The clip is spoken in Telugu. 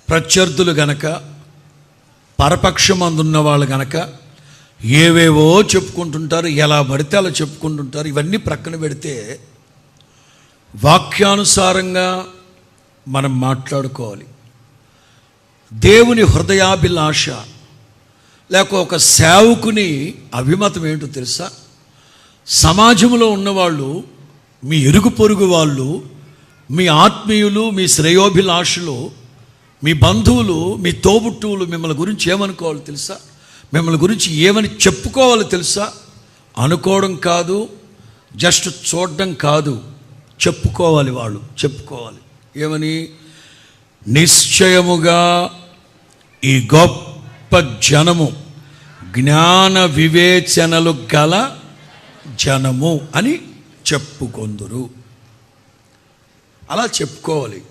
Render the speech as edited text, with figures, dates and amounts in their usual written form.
ప్రత్యర్థులు గనక, పరపక్షమందున్న వాళ్ళు గనక ఏవేవో చెప్పుకుంటుంటారు, ఎలా పడితే అలా చెప్పుకుంటుంటారు. ఇవన్నీ ప్రక్కన పెడితే వాక్యానుసారంగా మనం మాట్లాడుకోవాలి. దేవుని హృదయాభిలాష లేక ఒక సేవకుని అభిమతం ఏంటో తెలుసా? సమాజంలో ఉన్నవాళ్ళు, మీ ఇరుగు పొరుగు వాళ్ళు, మీ ఆత్మీయులు, మీ శ్రేయోభిలాషులు, మీ బంధువులు, మీ తోబుట్టువులు మిమ్మల్ని గురించి ఏమనుకోవాలి తెలుసా? మిమ్మల్ని గురించి ఏమని చెప్పుకోవాలి తెలుసా? అనుకోవడం కాదు, జస్ట్ చూడడం కాదు, చెప్పుకోవాలి. వాళ్ళు చెప్పుకోవాలి ఏమని? నిశ్చయముగా ఈ గొప్ప జనము జ్ఞాన వివేచనలు గల జనము అని చెప్పుకొందురు. అలా చెప్పుకోవాలి.